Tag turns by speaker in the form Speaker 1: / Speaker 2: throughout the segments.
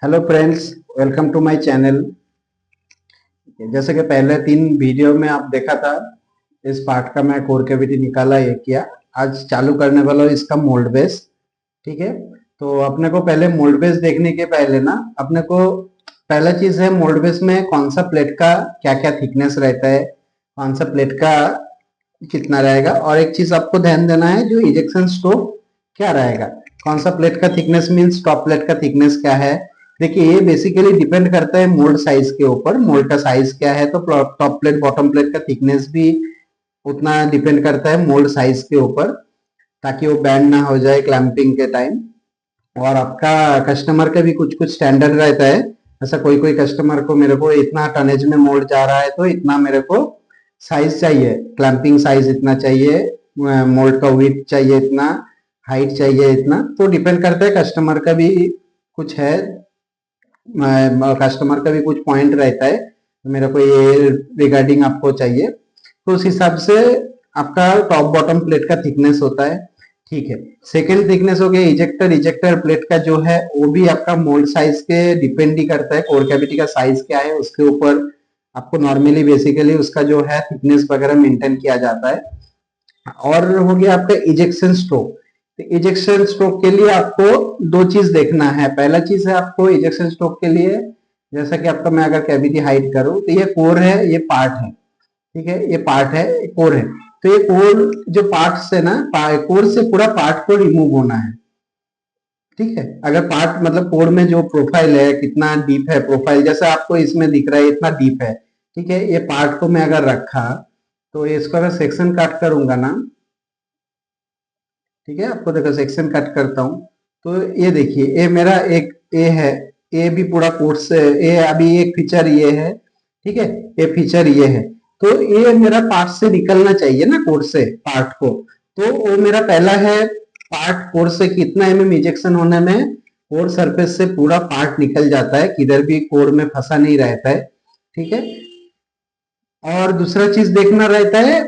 Speaker 1: Hello friends, welcome to my channel. जैसे कि पहले 3 वीडियो में आप देखा था, इस पार्ट का मैं कोर कैविटी निकाला, ये किया। आज चालू करने वाला हूँ इसका मोल्ड बेस। ठीक है, तो अपने को पहले मोल्ड बेस देखने के पहले ना, अपने को पहला चीज है मोल्ड बेस में कौन सा प्लेट का क्या क्या थिकनेस रहता है, कौन सा प्लेट का कितना रहेगा। और एक चीज आपको ध्यान देना है, जो इजेक्शन स्ट्रोक क्या रहेगा, कौन सा प्लेट का थिकनेस मीन्स टॉप प्लेट का थिकनेस क्या है। देखिए, ये बेसिकली डिपेंड करता है मोल्ड साइज के ऊपर। मोल्ड का साइज क्या है तो टॉप प्लेट बॉटम प्लेट का थिकनेस भी उतना डिपेंड करता है मोल्ड साइज के ऊपर, ताकि वो बैंड ना हो जाए क्लैंपिंग के टाइम। और आपका कस्टमर का भी कुछ कुछ स्टैंडर्ड रहता है। ऐसा कोई कोई कस्टमर को मेरे को इतना टनेज में मोल्ड जा रहा है तो इतना मेरे को साइज चाहिए, क्लैंपिंग साइज इतना चाहिए, मोल्ड का विड्थ चाहिए इतना, हाइट चाहिए इतना। तो डिपेंड करता है, कस्टमर का भी कुछ है, कस्टमर का भी कुछ पॉइंट रहता है, तो मेरे को ये रिगार्डिंग आपको चाहिए। तो उस हिसाब से आपका टॉप बॉटम प्लेट का थिकनेस होता है। ठीक है, सेकेंड थिकनेस हो गया इजेक्टर। इजेक्टर प्लेट का जो है वो भी आपका मोल्ड साइज के डिपेंड ही करता है, कोर कैविटी का साइज क्या है उसके ऊपर आपको नॉर्मली बेसिकली उसका जो है थिकनेस वगैरह मेंटेन किया जाता है। और हो गया आपका इजेक्शन स्ट्रोक। तो इजेक्शन स्ट्रोक के लिए आपको दो चीज देखना है। पहला चीज है आपको इजेक्शन स्ट्रोक के लिए, जैसा कि आपका मैं अगर कैविटी हाइड करूं तो ये कोर है, ये पार्ट है। ठीक है, ये पार्ट है, ये कोर है। तो ये कोर जो पार्ट से ना, कोर से पूरा पार्ट को रिमूव होना है। ठीक है, अगर पार्ट मतलब कोर में जो प्रोफाइल है कितना डीप है, प्रोफाइल जैसा आपको इसमें दिख रहा है इतना डीप है। ठीक है, ये पार्ट को मैं अगर रखा तो इसको अगर सेक्शन काट करूंगा ना, ठीक है, आपको देखो सेक्शन कट करता हूं तो ये देखिए, ये मेरा एक ए है, ए भी पूरा कोर्स से ए, अभी एक फीचर ये है। ठीक है, ये फीचर ये है, तो ये मेरा पार्ट से निकलना चाहिए ना, कोर से पार्ट को। तो वो मेरा पहला है, पार्ट कोर से कितना इजेक्शन होने में कोर सरफेस से पूरा पार्ट निकल जाता है, किधर भी कोर में फंसा नहीं रहता है। ठीक है, और दूसरा चीज देखना रहता है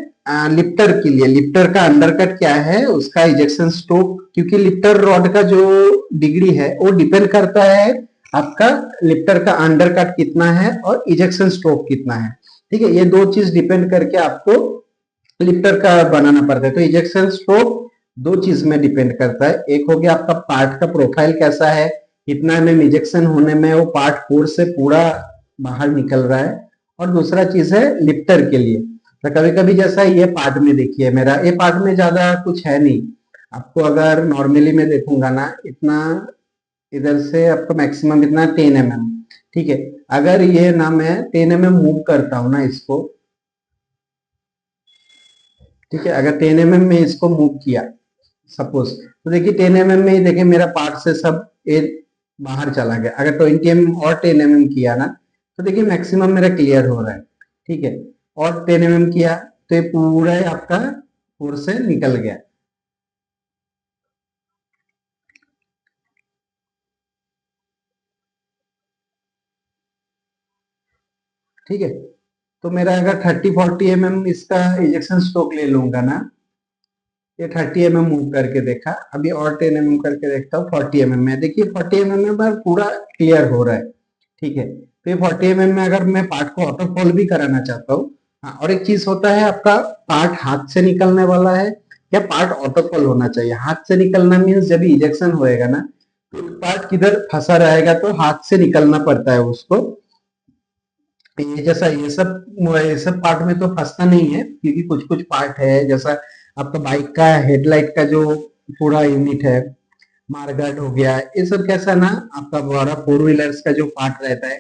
Speaker 1: लिफ्टर के लिए, लिफ्टर का अंडरकट क्या है, उसका इजेक्शन स्ट्रोक, क्योंकि लिफ्टर रॉड का जो डिग्री है वो डिपेंड करता है आपका लिफ्टर का अंडरकट कितना है और इजेक्शन स्ट्रोक कितना है। ठीक है, ये दो चीज डिपेंड करके आपको लिफ्टर का बनाना पड़ता है। तो इजेक्शन स्ट्रोक दो चीज में डिपेंड करता है, एक हो गया आपका पार्ट का प्रोफाइल कैसा है, कितना में इजेक्शन होने में वो पार्ट कोर से पूरा बाहर निकल रहा है, और दूसरा चीज है लिफ्टर के लिए। तो कभी कभी जैसा ये पार्ट में देखिए, मेरा ये पार्ट में ज्यादा कुछ है नहीं। आपको अगर नॉर्मली मैं देखूंगा ना, इतना इधर से आपको मैक्सिमम इतना 10 mm। ठीक है, अगर ये ना मैं 10 mm मूव करता हूँ ना इसको, ठीक है, अगर 10 mm में इसको मूव किया सपोज, तो देखिए 10 mm में ही देखिए मेरा पार्ट से सब ए बाहर चला गया। अगर 20 mm और 10 mm किया ना, तो देखिए मैक्सिमम मेरा क्लियर हो रहा है। ठीक है, और 10 mm किया तो ये पूरा आपका कोर से निकल गया। ठीक है, तो मेरा अगर 30-40 mm इसका इजेक्शन स्ट्रोक ले लूंगा ना, ये 30 mm मूव करके देखा, अभी और 10 mm करके देखता हूँ 40 mm में, देखिए 40 mm में पूरा क्लियर हो रहा है। ठीक है, तो ये 40 mm में अगर मैं पार्ट को ऑटो फॉल भी कराना चाहता हूँ। हाँ, और एक चीज होता है, आपका पार्ट हाथ से निकलने वाला है या पार्ट ऑटो फॉल होना चाहिए। हाथ से निकलना मीन्स जब इजेक्शन होएगा ना, तो पार्ट किधर फंसा रहेगा तो हाथ से निकलना पड़ता है उसको। ये जैसा ये सब पार्ट में तो फंसता नहीं है, क्योंकि कुछ कुछ पार्ट है, जैसा आपका बाइक का हेडलाइट का जो पूरा यूनिट है, मार्गार्ड हो गया, ये सब कैसा ना, आपका बड़ा 4 व्हीलर्स का जो पार्ट रहता है,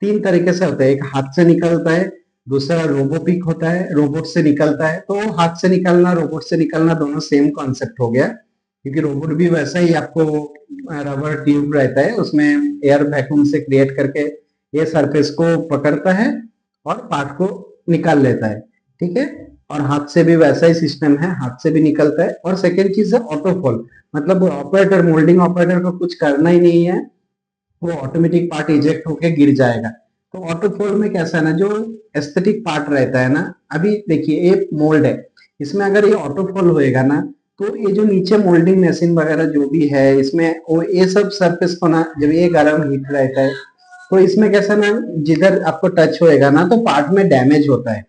Speaker 1: 3 तरीके से होता है। एक हाथ से निकलता है, दूसरा रोबोपिक होता है, रोबोट से निकलता है। तो हाथ से निकलना, रोबोट से निकलना दोनों सेम कॉन्सेप्ट हो गया, क्योंकि रोबोट भी वैसा ही आपको रबर ट्यूब रहता है, उसमें एयर वैक्यूम से क्रिएट करके ये सरफेस को पकड़ता है और पार्ट को निकाल लेता है। ठीक है, और हाथ से भी वैसा ही सिस्टम है, हाथ से भी निकलता है। और सेकेंड चीज है ऑटोफॉल, मतलब ऑपरेटर, मोल्डिंग ऑपरेटर को कुछ करना ही नहीं है, वो ऑटोमेटिक पार्ट इजेक्ट होके गिर जाएगा। तो ऑटोफॉल में कैसा है ना, जो एस्थेटिक पार्ट रहता है ना, अभी देखिए ये मोल्ड है, इसमें अगर ये ऑटोफॉल होएगा ना, तो ये जो नीचे मोल्डिंग मशीन वगैरह जो भी है इसमें वो ये सब सरफेस को ना जब ये गर्म हीट रहता है तो इसमें कैसा ना जिधर आपको टच होएगा ना तो पार्ट में डैमेज होता है।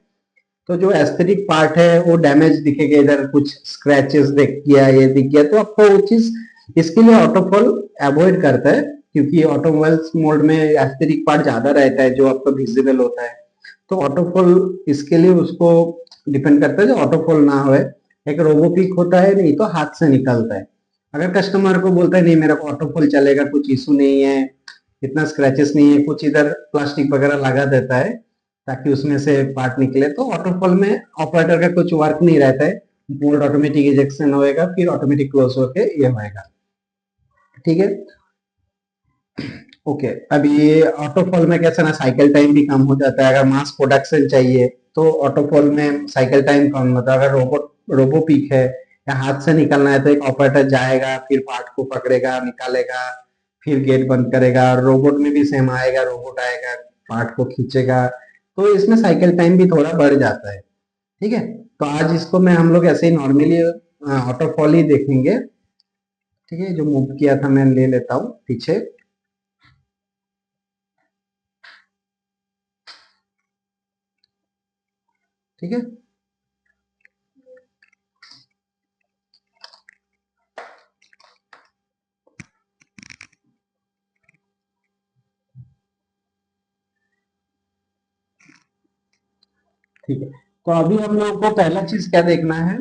Speaker 1: तो जो एस्थेटिक पार्ट है वो डैमेज दिखेगा, इधर कुछ स्क्रैचेस दिख गया, ये दिख गया, तो आपको वो चीज इसके लिए ऑटोफॉल अवॉइड करता है, क्योंकि ऑटोमोबाइल्स मोड में एस्थेटिक पार्ट ज्यादा रहता है जो आपको विजिबल होता है। तो ऑटोफॉल इसके लिए उसको डिपेंड करता है जो ऑटोफॉल ना हो। एक रोबो पिक होता है, नहीं तो हाथ से निकलता है। अगर कस्टमर को बोलता है नहीं मेरा को ऑटोफॉल चलेगा, कुछ इशू नहीं है, इतना स्क्रैचेस नहीं है, कुछ इधर प्लास्टिक वगैरह लगा देता है ताकि उसमें से पार्ट निकले, तो ऑटोफॉल में ऑपरेटर का कुछ वर्क नहीं रहता है, बोल्ट ऑटोमेटिक इजेक्शन होएगा, फिर ऑटोमेटिक क्लोज होके ये होएगा। ठीक है, ओके। अब ये ऑटोफॉल में कैसे ना साइकिल टाइम भी कम हो जाता है। अगर मास प्रोडक्शन चाहिए तो ऑटोफॉल में साइकिल टाइम कम होता है। अगर रोबो पिक है या हाथ से निकलना है तो एक ऑपरेटर जाएगा, फिर पार्ट को पकड़ेगा, निकालेगा, फिर गेट बंद करेगा। रोबोट में भी सेम आएगा, रोबोट आएगा, पार्ट को खींचेगा, तो इसमें साइकिल टाइम भी थोड़ा बढ़ जाता है। ठीक है, तो आज इसको मैं हम लोग ऐसे ही नॉर्मली ऑटोफॉल ही देखेंगे। ठीक है, जो मूव किया था मैं ले लेता हूँ पीछे। ठीक है, ठीक है। तो अभी हम लोग को पहला चीज क्या देखना है,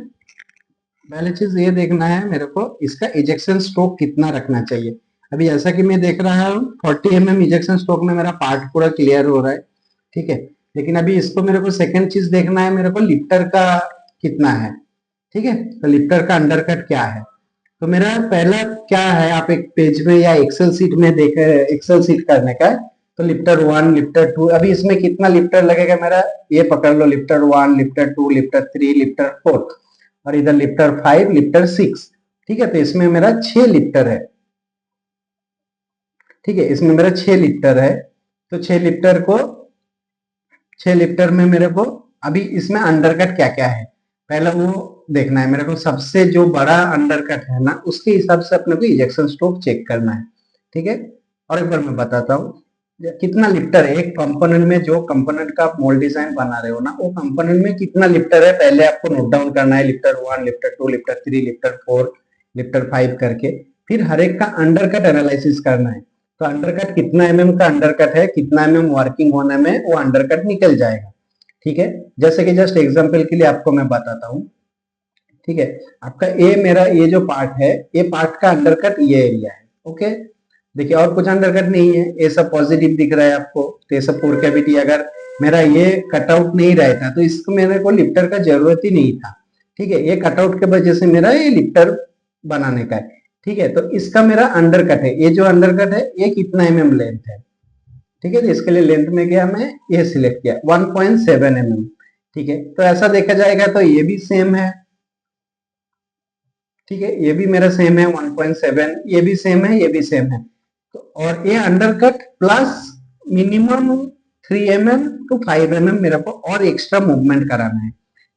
Speaker 1: पहले चीज ये देखना है मेरे को इसका इजेक्शन स्ट्रोक कितना रखना चाहिए। अभी जैसा कि मैं देख रहा हूँ 40 mm इजेक्शन स्ट्रोक में मेरा पार्ट पूरा क्लियर हो रहा है। ठीक है, लेकिन अभी इसको मेरे को सेकंड चीज देखना है, मेरे को लिफ्टर का कितना है। ठीक है, तो लिफ्टर का अंडरकट क्या है। तो मेरा पहला क्या है, आप एक पेज में या एक्सेल सीट में देख, एक्सेल सीट करने का है। तो लिफ्टर वन, लिफ्टर टू, अभी इसमें कितना लिफ्टर लगेगा मेरा, ये पकड़ लो, lifter one, lifter two, lifter three, lifter four, और इधर लिफ्टर फाइव, लिफ्टर सिक्स। ठीक है, तो इसमें मेरा 6 लिफ्टर है। ठीक है, इसमें मेरा 6 लिफ्टर है। तो 6 लिफ्टर को, 6 लिफ्टर में मेरे को अभी इसमें अंडरकट क्या क्या है पहले वो देखना है। मेरे को सबसे जो बड़ा अंडरकट है ना उसके हिसाब से अपने को इजेक्शन स्ट्रोक चेक करना है। ठीक है, और एक बार मैं बताता हूँ कितना लिफ्टर है एक कंपोनेंट में। जो कंपोनेंट का आप मोल्ड डिजाइन बना रहे हो ना वो कंपोनेंट में कितना लिफ्टर है पहले आपको नोट डाउन करना है। Lifter one, lifter two, lifter three, lifter four, lifter five करके फिर हर एक का अंडरकट एनालिसिस करना है। तो अंडरकट कितना का अंडरकट है, कितना वर्किंग होने में वो अंडरकट निकल जाएगा। ठीक है, जैसे कि जस्ट एग्जांपल के लिए आपको मैं बताता हूँ। ठीक है, आपका ए, मेरा ये जो पार्ट है, ये पार्ट का अंडरकट ये एरिया है। ओके, देखिए और कुछ अंडरकट नहीं है, ये सब पॉजिटिव दिख रहा है आपको। तो ये सब पोर कैविटी अगर मेरा ये कटआउट नहीं रहता तो इसको मेरे को लिफ्टर का जरूरत ही नहीं था। ठीक है, ये कटआउट के वजह से मेरा ये लिफ्टर बनाने का है। ठीक है, तो इसका मेरा अंडरकट है, ये जो अंडरकट है ये कितना लेंथ है। ठीक है, तो इसके लिए लेंथ में गया, मैं ये सिलेक्ट किया 1.7 ठीक है, तो ऐसा देखा जाएगा तो ये भी सेम है। ठीक है, ये भी मेरा सेम है 1.7, ये भी सेम है, ये भी सेम है। तो और ये अंडरकट प्लस मिनिमम 3 टू 5 मेरे को और एक्स्ट्रा मूवमेंट कराना है।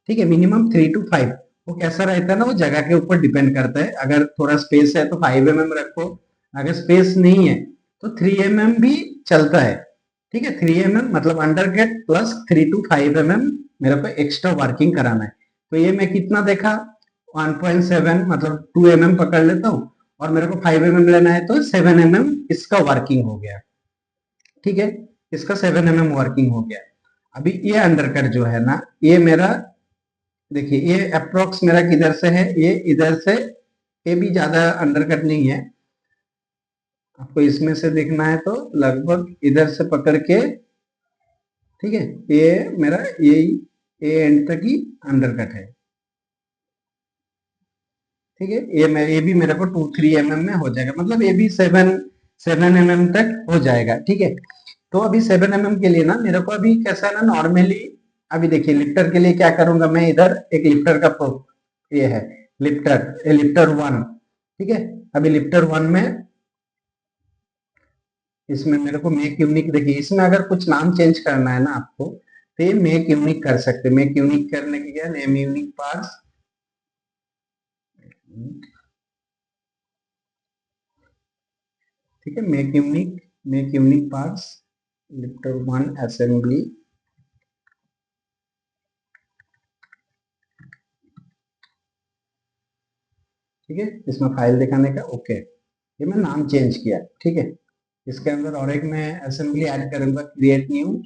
Speaker 1: ठीक है, मिनिमम 3 to 5। वो कैसा रहता है ना वो जगह के ऊपर डिपेंड करता है। अगर थोड़ा स्पेस है तो 5 रखो, अगर स्पेस नहीं है तो 3 भी चलता है। ठीक है, 3 मतलब अंडरकट प्लस 3 to 5 मेरे को एक्स्ट्रा वर्किंग कराना है। तो ये मैं कितना देखा 1.7 मतलब 2 पकड़ लेता हूँ, और मेरे को 5 लेना है तो 7 इसका वर्किंग हो गया। ठीक है, इसका 7 वर्किंग हो गया। अभी ये अंडरकट जो है ना ये मेरा, देखिए ये अप्रोक्स मेरा किधर से है, ये इधर से, ये भी ज्यादा अंडरकट नहीं है। आपको इसमें से देखना है तो लगभग इधर से पकड़ के, ठीक है, ये मेरा ये एंड तक ही अंडरकट है। ठीक है, ये भी मेरे को 2-3 में हो जाएगा, मतलब ये भी 7 तक हो जाएगा। ठीक है, तो अभी 7 के लिए ना मेरे को अभी कैसा है ना नॉर्मली, अभी देखिए लिफ्टर के लिए क्या करूंगा मैं, इधर एक लिफ्टर का ये है लिफ्टर वन। ठीक है, अभी लिफ्टर वन में इसमें मेरे को मेक यूनिक, देखिए इसमें अगर कुछ नाम चेंज करना है ना आपको तो ये मेक यूनिक कर सकते हैं। मेक यूनिक करने के क्या, नेम यूनिक पार्ट्स, ठीक है, make unique parts, lifter 1 assembly. ठीक है, इसमें फाइल दिखाने का ओके, ये मैं नाम चेंज किया। ठीक है, इसके अंदर और एक मैं असेंबली ऐड करूंगा, क्रिएट न्यू।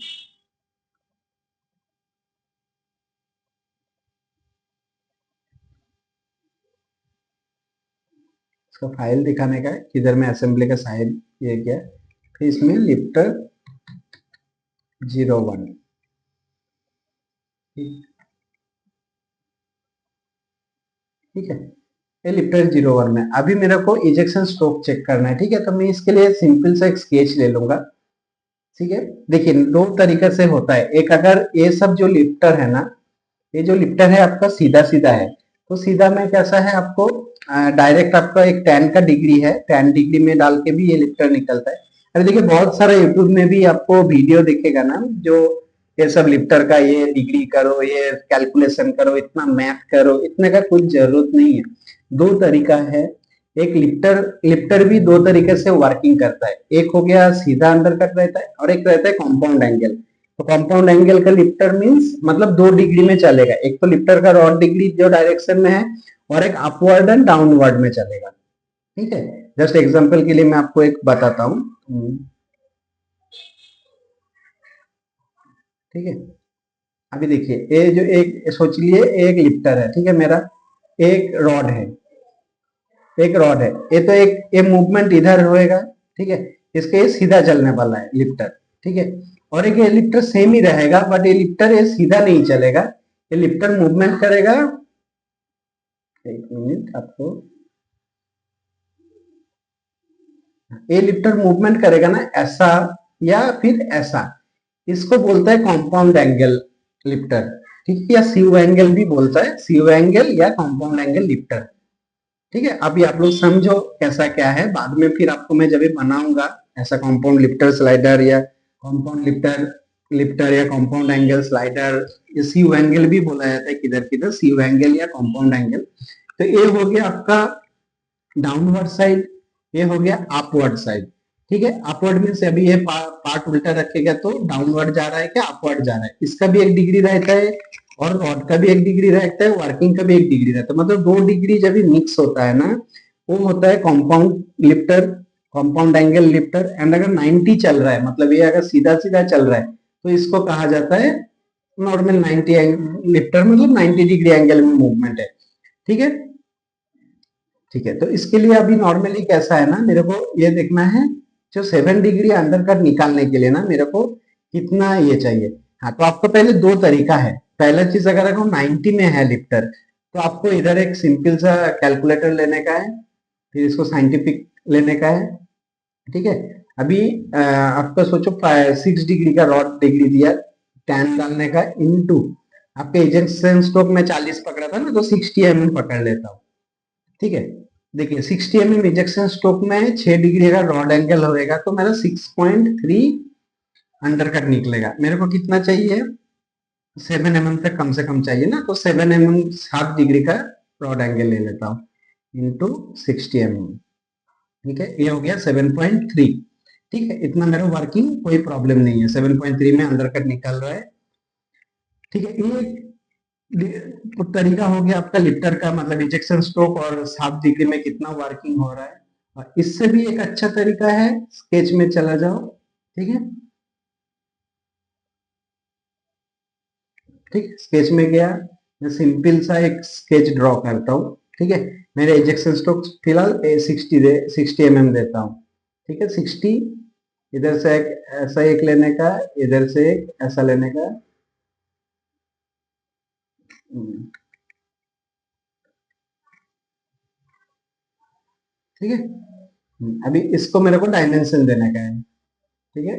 Speaker 1: इसका फाइल दिखाने का है, किधर मैं असेंबली का साइड ये किया। फिर इसमें लिफ्टर 01। ठीक है, ये लिफ्टर 01 में अभी मेरे को इजेक्शन स्ट्रोक चेक करना है। ठीक है, तो मैं इसके लिए सिंपल सा एक स्केच ले लूंगा। ठीक है, देखिए दो तरीके से होता है। एक, अगर ये सब जो लिफ्टर है ना, ये जो लिफ्टर है आपका सीधा सीधा है, तो सीधा में कैसा है आपको डायरेक्ट आपका एक टैन का डिग्री है, टैन डिग्री में डाल के भी ये लिफ्टर निकलता है। अरे देखिए बहुत सारा यूट्यूब में भी आपको वीडियो दिखेगा ना, जो ये सब लिफ्टर का ये डिग्री करो, ये कैलकुलेशन करो, इतना मैथ करो, इतने का कुछ जरूरत नहीं है। दो तरीका है। एक लिफ्टर लिफ्टर भी दो तरीके से वर्किंग करता है। एक हो गया सीधा अंडर कट रहता है, और एक रहता है कॉम्पाउंड एंगल। तो कंपाउंड एंगल का लिफ्टर मींस मतलब दो डिग्री में चलेगा। एक तो लिफ्टर का रॉड डिग्री जो डायरेक्शन में है, और एक अपवर्ड एंड डाउनवर्ड में चलेगा। ठीक है, जस्ट एग्जांपल के लिए मैं आपको एक बताता हूँ। ठीक है, अभी देखिए ये जो एक सोच लिए एक लिफ्टर है। ठीक है, मेरा एक रॉड है, एक रॉड है, ये तो एक ये मूवमेंट इधर होएगा। ठीक है, इसके ये सीधा चलने वाला है लिफ्टर। ठीक है, और एक ये लिफ्टर सेम ही रहेगा, बट ये लिफ्टर ये सीधा नहीं चलेगा, ये लिफ्टर मूवमेंट करेगा। एक मिनट, आपको ये लिफ्टर मूवमेंट करेगा ना ऐसा या फिर ऐसा, इसको बोलता है कंपाउंड एंगल लिफ्टर। ठीक है, या सीयू एंगल भी बोलता है, सीयू एंगल या कंपाउंड एंगल लिफ्टर। ठीक है, अभी आप लोग समझो कैसा क्या है, बाद में फिर आपको मैं जब भी बनाऊंगा ऐसा कंपाउंड लिफ्टर स्लाइडर या कंपाउंड लिफ्टर लिफ्टर या कंपाउंड एंगल स्लाइडर, ये सीयू एंगल भी बोला जाता है किधर किधर, सीयू एंगल या कंपाउंड एंगल। तो ये हो गया आपका डाउनवर्ड साइड, ये हो गया अपवर्ड साइड। ठीक है, अपवर्ड मीन से अभी ये पार्ट उल्टा रखेगा तो डाउनवर्ड जा रहा है क्या अपवर्ड जा रहा है, इसका भी एक डिग्री रहता है, और रॉड का भी एक डिग्री रहता है, वर्किंग का भी एक डिग्री रहता है। मतलब दो डिग्री जब भी मिक्स होता है ना, वो होता है compound lifter, compound angle lifter. And अगर 90 चल रहा है, मतलब ये अगर सीधा सीधा चल रहा है, तो इसको कहा जाता है नॉर्मल 90 लिफ्टर, मतलब 90 डिग्री एंगल में मूवमेंट है। ठीक है, ठीक है, तो इसके लिए अभी नॉर्मली कैसा है ना, मेरे को ये देखना है जो 7 डिग्री अंडर कट निकालने के लिए ना मेरे को कितना ये चाहिए। हाँ, तो आपको पहले दो तरीका है। पहला चीज, अगर आपको 90 में है लिफ्टर, तो आपको इधर एक सिंपल सा कैलकुलेटर लेने का है, फिर इसको साइंटिफिक लेने का है। ठीक है, अभी आपका सोचो 6 डिग्री का रॉड डिग्री दिया, टैन डालने का इनटू आपके इजेक्शन स्ट्रोक में 40 पकड़ा था ना, तो 60 mm पकड़ लेता हूँ। ठीक है, देखिए 60 mm इजेक्शन स्ट्रोक में 6 डिग्री का रॉड एंगल होएगा, तो मेरा 6.3 अंडर कट निकलेगा। मेरे को कितना चाहिए, 7 mm तक कम से कम चाहिए ना, तो 7 mm 7 डिग्री का रॉड एंगल ले लेता हूँ इंटू 60 mm। ठीक है, ये हो गया 7.3। ठीक है, इतना मेरा वर्किंग कोई प्रॉब्लम नहीं है, 7.3 में अंडर कट निकल रहा है। ठीक है, ये तरीका हो गया आपका लिफ्टर का, मतलब इजेक्शन स्ट्रोक और 7 डिग्री में कितना वर्किंग हो रहा है। और इससे भी एक अच्छा तरीका है, स्केच में चला जाओ। ठीक है, ठीक, स्केच में गया, मैं सिंपल सा एक स्केच ड्रॉ करता हूँ। ठीक है, मेरे इजेक्शन स्ट्रोक फिलहाल 60 mm देता हूँ। ठीक है, 60, इधर से एक ऐसा एक लेने का, इधर से एक ऐसा लेने का। हम्म, ठीक है, अभी इसको मेरे को डायमेंशन देने का है। ठीक है,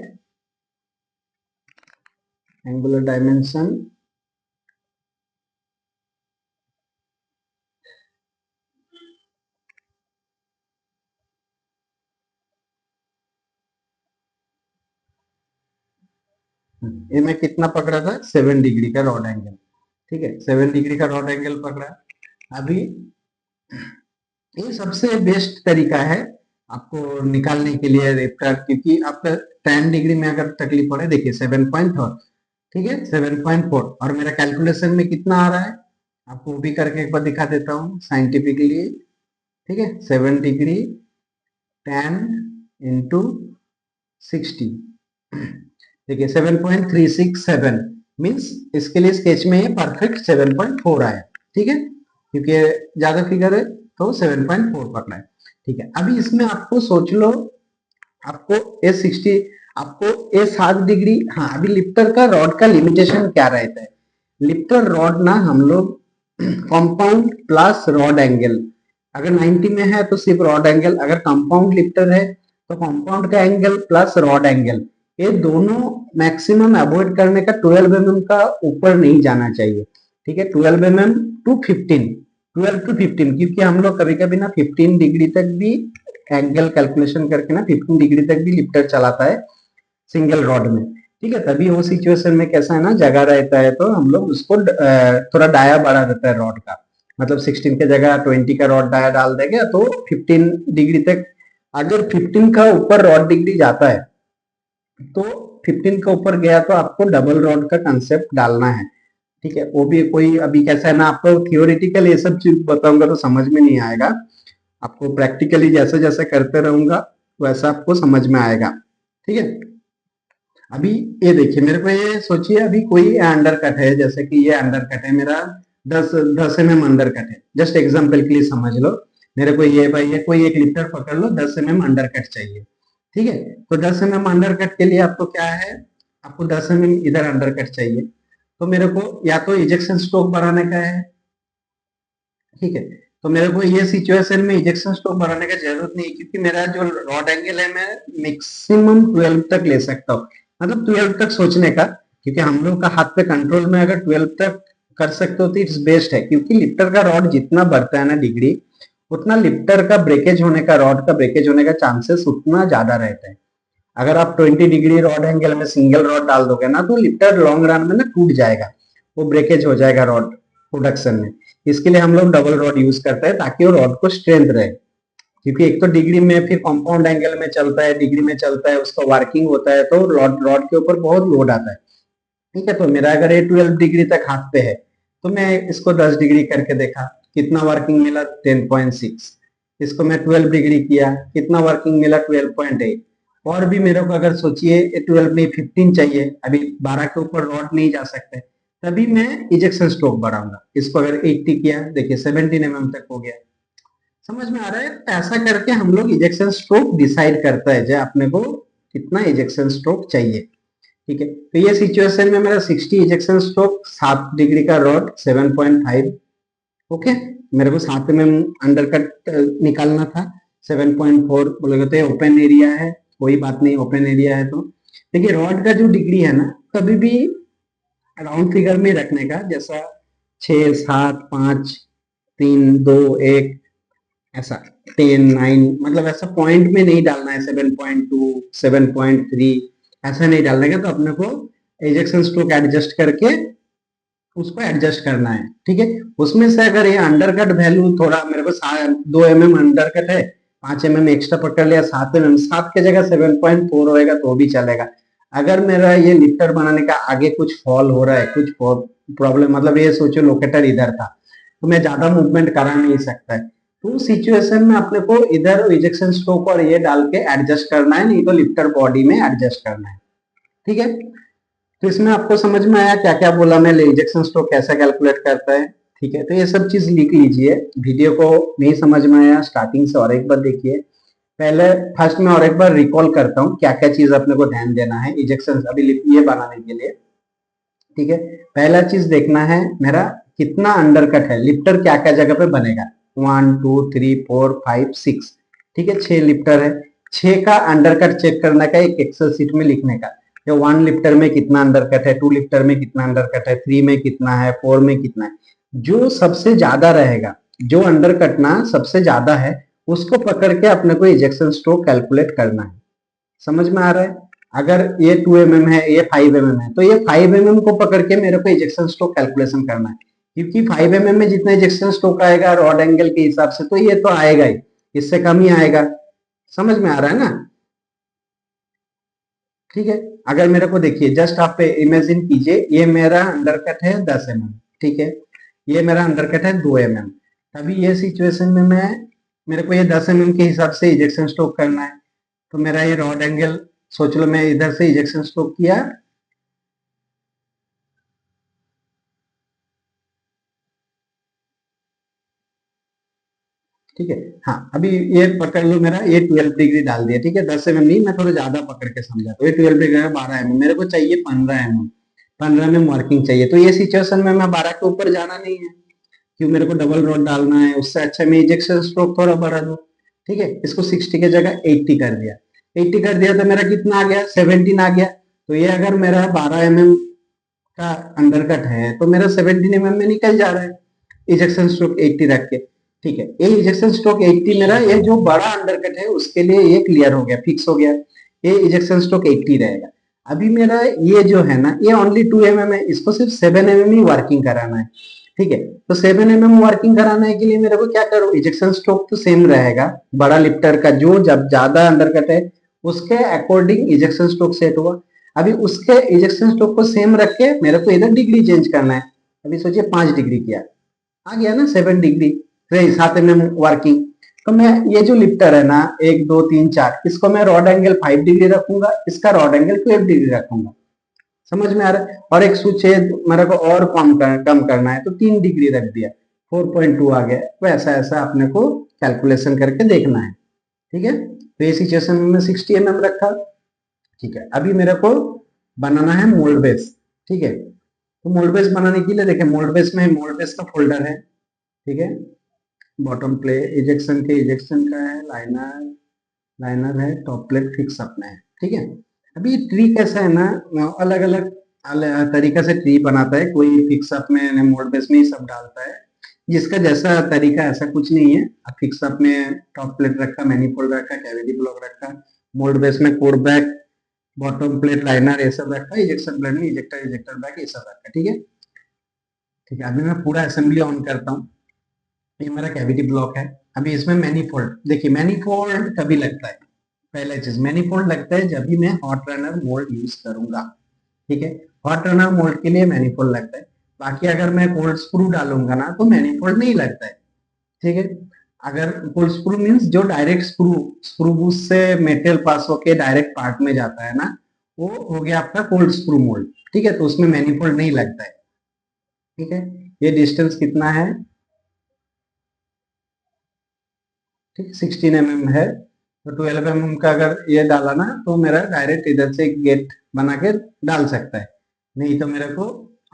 Speaker 1: एंगुलर डायमेंशन, ये मैं कितना पकड़ा था, 7 डिग्री का रॉड एंगल। ठीक है, 7 डिग्री का रॉड एंगल पकड़ा। अभी ये सबसे बेस्ट तरीका है आपको निकालने के लिए रेफ्टर, क्योंकि आपका 10 डिग्री में अगर तकलीफ हो रही है, देखिए 7.4, ठीक है 7.4, और मेरा कैलकुलेशन में कितना आ रहा है आपको वो भी करके एक बार दिखा देता हूँ साइंटिफिकली। ठीक है 7 डिग्री 10 इंटू 60, देखिए 7.367 मीन्स इसके लिए स्केच में ये परफेक्ट 7.4 आया। ठीक है क्योंकि ज्यादा फिगर है तो 7.4 पकड़ा है। ठीक है अभी इसमें आपको सोच लो, आपको A60, आपको A7 डिग्री, हाँ अभी लिफ्टर का रॉड का लिमिटेशन क्या रहता है, लिफ्टर रॉड ना हम लोग कंपाउंड प्लस रॉड एंगल, अगर 90 में है तो सिर्फ रॉड एंगल, अगर कंपाउंड लिफ्टर है तो कंपाउंड का एंगल प्लस रॉड एंगल, ये दोनों मैक्सिमम अवॉइड करने का 12 mm का ऊपर नहीं जाना चाहिए। ठीक है 12 mm टू 15, 12 टू 15, क्योंकि हम लोग कभी कभी ना 15 डिग्री तक भी एंगल कैलकुलेशन करके ना 15 डिग्री तक भी लिफ्टर चलाता है सिंगल रॉड में। ठीक है तभी वो सिचुएशन में कैसा है ना जगह रहता है तो हम लोग उसको थोड़ा डाया बढ़ा देता है रॉड का, मतलब 16 के जगह 20 का रॉड डाया डाल देंगे तो 15 डिग्री तक, अगर 15 का ऊपर रॉड डिग्री जाता है तो 15 का ऊपर गया तो आपको डबल रॉड का कंसेप्ट डालना है। ठीक है वो भी कोई अभी कैसा है ना, आपको थियोरिटिकल ये सब चीज बताऊंगा तो समझ में नहीं आएगा, आपको प्रैक्टिकली जैसे जैसे करते रहूंगा वैसा आपको समझ में आएगा। ठीक है अभी ये देखिए मेरे को ये सोचिए अभी कोई अंडर कट है, जैसे कि ये अंडर कट है मेरा 10 mm अंडर कट है, जस्ट एग्जांपल के लिए समझ लो, मेरे को ये भाई ये कोई एक लिफ्टर पकड़ लो 10 mm अंडर कट चाहिए। ठीक है तो 10 mm अंडर कट के लिए आपको क्या है, आपको 10 mm इधर अंडर कट चाहिए, तो मेरे को या तो इजेक्शन स्ट्रोक बढ़ाने का है। ठीक है तो मेरे को ये सिचुएशन में इजेक्शन स्ट्रोक बढ़ाने का जरूरत नहीं है, क्योंकि मेरा जो रॉड एंगल है मैं मैक्सिमम 12 तक ले सकता हूँ, मतलब 12 तक सोचने का, क्योंकि हम लोग का हाथ पे कंट्रोल में अगर 12 तक कर सकते हो तो इट्स बेस्ट है, क्योंकि लिफ्टर का रॉड जितना बढ़ता है ना डिग्री, उतना लिफ्टर का ब्रेकेज होने का, रॉड का ब्रेकेज होने का चांसेस उतना ज्यादा रहता है। अगर आप 20 डिग्री रॉड एंगल में सिंगल रॉड डाल दोगे ना तो लिफ्टर लॉन्ग रन में ना टूट जाएगा, वो ब्रेकेज हो जाएगा रॉड प्रोडक्शन में। इसके लिए हम लोग डबल रॉड यूज करते हैं ताकि वो रॉड को स्ट्रेंथ रहे, क्योंकि एक तो डिग्री में फिर कंपाउंड एंगल में चलता है, डिग्री में चलता है, उसका वर्किंग होता है तो रॉड रॉड के ऊपर बहुत लोड आता है। ठीक है तो मेरा अगर ये 12 डिग्री तक हाथ पे है तो मैं इसको 10 डिग्री करके देखा, कितना वर्किंग मिला 10.6, इसको मैं 12 डिग्री किया, कितना वर्किंग मिला 12.8, और भी मेरे को अगर सोचिए 12 नहीं 15 चाहिए, अभी 12 के ऊपर रॉड नहीं जा सकते, तभी मैं इजेक्शन स्ट्रोक बढ़ाऊंगा, इसको अगर 80 किया देखिए 17 mm तक हो गया। समझ में आ रहा है, तो ऐसा करके हम लोग इजेक्शन स्ट्रोक डिसाइड करता है जो अपने को कितना इजेक्शन स्ट्रोक चाहिए। ठीक है तो ये सिचुएशन में मेरा 60 इजेक्शन स्ट्रोक 7 डिग्री का रॉड 7.5, ओके मेरे को 7 mm अंडर कट निकालना था, 7.4 बोलोगे तो ये ओपन एरिया है, कोई बात नहीं ओपन एरिया है तो। देखिए रॉड का जो डिग्री है ना कभी भी राउंड फिगर में रखने का, जैसा 6 7 5 3 2 1 ऐसा 10 9, मतलब ऐसा पॉइंट में नहीं डालना है, 7.2 7.3 ऐसा नहीं डालने का, तो अपने को एजेक्शन स्ट्रोक एडजस्ट करके उसको एडजस्ट करना है। ठीक है उसमें से अगर ये अंडर कट वैल्यू थोड़ा मेरे को 2 mm अंडर कट है, 5 mm एक्स्ट्रा पकड़ लिया, 7 mm, 7 के जगह 7.4 होएगा तो भी चलेगा। अगर मेरा ये लिफ्टर बनाने का आगे कुछ फॉल हो रहा है, कुछ प्रॉब्लम, मतलब ये सोचो लोकेटर इधर था तो मैं ज्यादा मूवमेंट करा नहीं सकता है, तो सिचुएशन में अपने को इधर इजेक्शन स्ट्रोक और ये डाल के एडजस्ट करना है, नहीं तो लिफ्टर बॉडी में एडजस्ट करना है। ठीक है तो इसमें आपको समझ में आया क्या क्या बोला मैं, इजेक्शन स्ट्रोक कैसे कैलकुलेट करता है। ठीक है तो ये सब चीज लिख लीजिए, वीडियो को नहीं समझ में आया स्टार्टिंग से और एक बार देखिए, पहले फर्स्ट में और एक बार रिकॉल करता हूँ क्या क्या चीज अपने को ध्यान देना है इजेक्शन अभी ये बनाने के लिए। ठीक है पहला चीज देखना है मेरा कितना अंडर कट है, लिफ्टर क्या क्या जगह पे बनेगा, 1 2 3 4 5 6, ठीक है 6 लिफ्टर है, 6 का अंडर कट चेक करने का एक एक्सेल सीट में लिखने का, जो 1 लिफ्टर में कितना अंडर कट है, 2 लिफ्टर में कितना अंडर कट है, 3 में कितना है, 4 में कितना है, जो सबसे ज्यादा रहेगा, जो अंडर कटना सबसे ज्यादा है उसको पकड़ के अपने को इजेक्शन स्ट्रोक कैलकुलेट करना है। समझ में आ रहा है, अगर ये 2 mm है, ये 5 mm है, तो ये 5 mm को पकड़ के मेरे को इजेक्शन स्ट्रोक कैलकुलेशन करना है, क्योंकि 5 mm में जितना इजेक्शन स्ट्रोक आएगा रॉड एंगल के हिसाब से तो ये तो आएगा ही, इससे कम ही आएगा। समझ में आ रहा है ना? ठीक है, अगर मेरे को देखिए जस्ट आप इमेजिन कीजिए, ये मेरा अंडरकट है 10 mm, ठीक है, ये मेरा अंडरकट है 2 mm। तभी ये सिचुएशन में मैं, मेरे को ये 10 mm के हिसाब से इजेक्शन स्ट्रोक करना है, तो मेरा ये रॉड एंगल, सोच लो मैं इधर से इजेक्शन स्ट्रोक किया, ठीक है। हाँ, अभी ये पकड़ लो, मेरा ये 12 डिग्री डाल दिया, ठीक है, 10 mm नहीं, मैं थोड़ा ज्यादा पकड़ के समझा, तो ये 12 डिग्री है, 12 mm, मेरे को चाहिए 15 mm, 15 mm मार्किंग चाहिए। तो ये सिचुएशन में मैं 12 के ऊपर जाना नहीं है, क्यों, मेरे को डबल रॉड डालना है, उससे अच्छा मैं इजेक्शन स्ट्रोक थोड़ा बढ़ा दूं, ठीक है। इसको 60 की जगह 80 कर दिया, 80 कर दिया तो मेरा कितना आ गया, 17 आ गया। तो ये अगर मेरा 12 mm का अंडरकट है तो मेरा 17 mm में निकल जा रहा है, इजेक्शन स्ट्रोक 80 रख के, ठीक है। ये इजेक्शन स्ट्रोक 80 मेरा, ये जो बड़ा अंडरकट है उसके लिए ये क्लियर हो गया, फिक्स हो गया, ये इजेक्शन स्ट्रोक 80 रहेगा। अभी मेरा ये जो है ना, ये ओनली 2 mm है, इसको सिर्फ 7 mm ही वर्किंग कराना है, ठीक है। तो 7 mm वर्किंग कराने के लिए मेरे को क्या करो, इजेक्शन स्ट्रोक तो सेम रहेगा, बड़ा लिफ्टर का जो जब ज्यादा अंडरकट है उसके अकॉर्डिंग इजेक्शन स्ट्रोक सेट हुआ। अभी उसके इजेक्शन स्ट्रोक को सेम रख के मेरे को इधर डिग्री चेंज करना है। अभी सोचिए 5 डिग्री किया, आ गया ना 7 डिग्री, 7 mm वर्किंग। तो मैं ये जो लिफ्टर है ना, 1 2 3 4, इसको मैं रॉड एंगल 5 डिग्री रखूंगा, इसका रॉड एंगल 12 डिग्री रखूंगा। समझ में आ रहा है? और एक स्विच है मेरे को और कम करना है, तो 3 डिग्री रख दिया, 4.2 आ गया। वैसा ऐसा अपने को कैलकुलेशन करके देखना है, ठीक है। तो ये सिचुएशन में 60 mm रखा, ठीक है। अभी मेरे को बनाना है मोल्ड बेस, ठीक है। तो मोल्ड बेस बनाने के लिए देखिए, मोल्ड बेस में मोल्ड बेस का फोल्डर है, ठीक है। बॉटम प्ले इजेक्शन के, इजेक्शन का है, लाइनर, लाइनर है, टॉप प्लेट फिक्स अपना है, ठीक है। अभी ट्री कैसा है ना, अलग अलग तरीका से ट्री बनाता है, कोई फिक्स अप में मोल्ड बेस में ही सब डालता है, जिसका जैसा तरीका ऐसा कुछ नहीं है। फिक्स अप में टॉप प्लेट रखा, मैनीफोल्ड रखा, कैविटी ब्लॉक रखा, मोल्ड बेस में code back, bottom plate, liner, ये सब रखा, इजेक्शन प्लेट में इजेक्टर, इजेक्टर बैक, ये सब रखा, ठीक है। ठीक है, अभी मैं पूरा असेंबली ऑन करता हूँ। ये मेरा कैविटी ब्लॉक है। अभी इसमें मैनीफोल्ड, देखिए मैनीफोल्ड कभी लगता है, पहला चीज मैनीफोल्ड लगता है जब भी मैं हॉट रनर मोल्ड यूज करूंगा, ठीक है। हॉट रनर मोल्ड के लिए मैनीफोल्ड लगता है। बाकी अगर मैं कोल्ड स्क्रू डालूंगा ना तो मैनीफोल्ड नहीं लगता है, ठीक है। अगर कोल्ड स्क्रू मीन्स जो डायरेक्ट स्क्रू, स्क्रू बूथ से मेटेरियल पास होके डायरेक्ट पार्ट में जाता है ना, वो हो गया आपका कोल्ड स्क्रू मोल्ड, ठीक है। तो उसमें मैनीफोल्ड नहीं लगता है, ठीक है। ये डिस्टेंस कितना है, ठीक, 16 mm है। तो 12 mm का अगर ये डाला ना तो मेरा डायरेक्ट इधर से गेट बना के डाल सकता है। नहीं तो मेरे को